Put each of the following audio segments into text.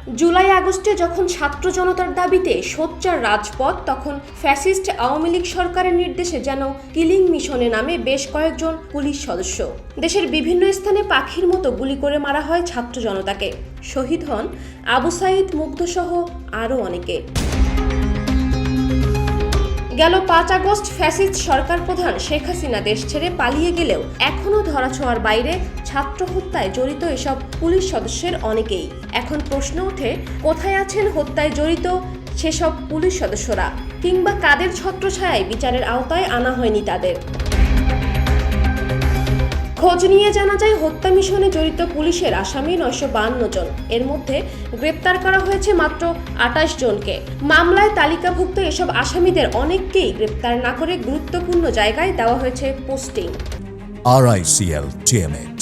জুলাই আগস্টে যখন ছাত্র জনতার দাবিতে সোচ্চার রাজপথ, তখন ফ্যাসিস্ট আওয়ামী লীগ সরকারের নির্দেশে যেন কিলিং মিশনে নামে বেশ কয়েকজন পুলিশ সদস্য। দেশের বিভিন্ন স্থানে পাখির মতো গুলি করে মারা হয় ছাত্র জনতাকে। শহীদ হন আবু সাঈদ, মুগ্ধ সহ আরও অনেকে। গেল 5 আগস্ট ফ্যাসিস্ট সরকার প্রধান শেখ হাসিনা দেশ ছেড়ে পালিয়ে গেলেও এখনও ধরাছোঁয়ার বাইরে ছাত্র হত্যায় জড়িত এসব পুলিশ সদস্যের অনেকেই। এখন প্রশ্ন ওঠে, কোথায় আছেন হত্যায় জড়িত সেসব পুলিশ সদস্যরা, কিংবা কাদের ছত্রছায়ায় বিচারের আওতায় আনা হয়নি তাদের? খোঁজ নিয়ে জানা যায়, হত্যা মিশনে জড়িত পুলিশের আসামি 952 জন। এর মধ্যে গ্রেপ্তার করা হয়েছে মাত্র 28 জনকে। মামলায় তালিকাভুক্ত এসব আসামিদের অনেককেই গ্রেপ্তার না করে গুরুত্বপূর্ণ জায়গায় দেওয়া হয়েছে পোস্টিং। RICL TMX,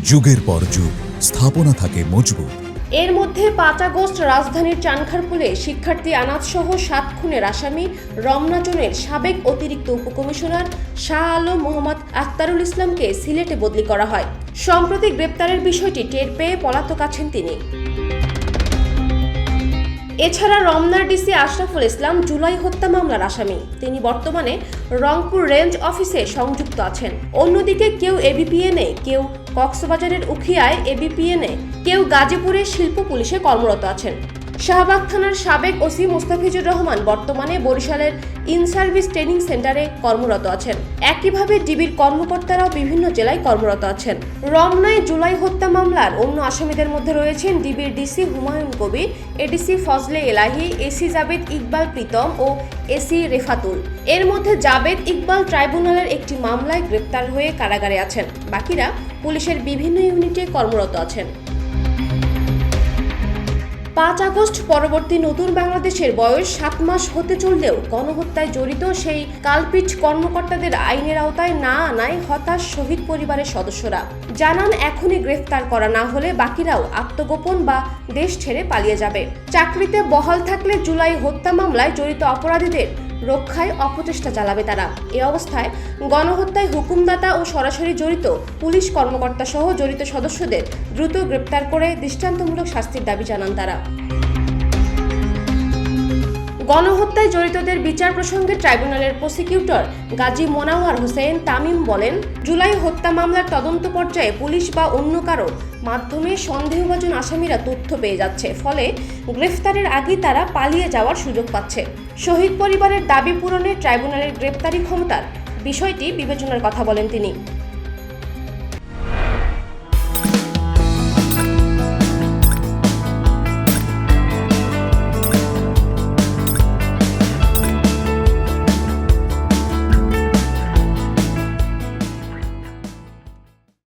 যুগের পর যুগ স্থাপনা থাকে মজবুত। এর মধ্যে 5 আগস্ট রাজধানীর চানখারপুলে শিক্ষার্থী আনাজ সহ 7 খুনের আসামি রমনা জোনের সাবেক অতিরিক্ত উপকমিশনার শাহ আলম মোহাম্মদ আখতারুল ইসলামকে সিলেটে বদলি করা হয়। সম্প্রতি গ্রেপ্তারের বিষয়টি টের পেয়ে পলাতক আছেন তিনি। এছাড়া রমনার ডিসি আশরাফুল ইসলাম জুলাই হত্যা মামলার আসামি। তিনি বর্তমানে রংপুর রেঞ্জ অফিসে সংযুক্ত আছেন। অন্যদিকে কেউ এবিপিএনে, কেউ কক্সবাজারের উখিয়ায় এবিপিএনে, কেউ গাজীপুরে শিল্প পুলিশে কর্মরত আছেন। শাহবাগ থানার সাবেক ওসি মোস্তাফিজুর রহমান বর্তমানে বরিশালের ইন সার্ভিস ট্রেনিং সেন্টারে কর্মরত আছেন। একইভাবে ডিবির কর্মকর্তারাও বিভিন্ন জেলায় কর্মরত আছেন। রমনায় জুলাই হত্যা মামলার অন্য আসামিদের মধ্যে রয়েছেন ডিবির ডিসি হুমায়ুন কবির, এডিসি ফজলে এলাহি, এসি জাবেদ ইকবাল প্রীতম ও এসি রেফাতুল। এর মধ্যে জাবেদ ইকবাল ট্রাইব্যুনালের একটি মামলায় গ্রেপ্তার হয়ে কারাগারে আছেন। বাকিরা পুলিশের বিভিন্ন ইউনিটে কর্মরত আছেন। 5 আগস্ট পরবর্তী নতুন বাংলাদেশের বয়স 7 মাস হতে চললেও গণহত্যায় জড়িত সেই কালপিট কর্মকর্তাদের আইনের আওতায় না আনায় হতাশ শহীদ পরিবারের সদস্যরা। জানান, এখনই গ্রেফতার করা না হলে বাকিরাও আত্মগোপন বা দেশ ছেড়ে পালিয়ে যাবে। চাকরিতে বহাল থাকলে জুলাই হত্যা মামলায় জড়িত অপরাধীদের রক্ষায় অপচেষ্টা চালাবে তারা। এ অবস্থায় গণহত্যায় হুকুমদাতা ও সরাসরি জড়িত পুলিশ কর্মকর্তা সহ জড়িত সদস্যদের দ্রুত গ্রেপ্তার করে দৃষ্টান্তমূলক শাস্তির দাবি জানান তারা। গণহত্যায় জড়িতদের বিচার প্রসঙ্গে ট্রাইব্যুনালের প্রসিকিউটর গাজী মোনাওয়ার হোসেন তামিম বলেন, জুলাই হত্যা মামলার তদন্ত পর্যায়ে পুলিশ বা অন্য কারো মাধ্যমে সন্দেহভাজন আসামিরা তথ্য পেয়ে যাচ্ছে, ফলে গ্রেফতারের আগেই তারা পালিয়ে যাওয়ার সুযোগ পাচ্ছে। শহীদ পরিবারের দাবি পূরণে ট্রাইব্যুনালের গ্রেপ্তারি ক্ষমতার বিষয়টি বিবেচনার কথা বলেন তিনি।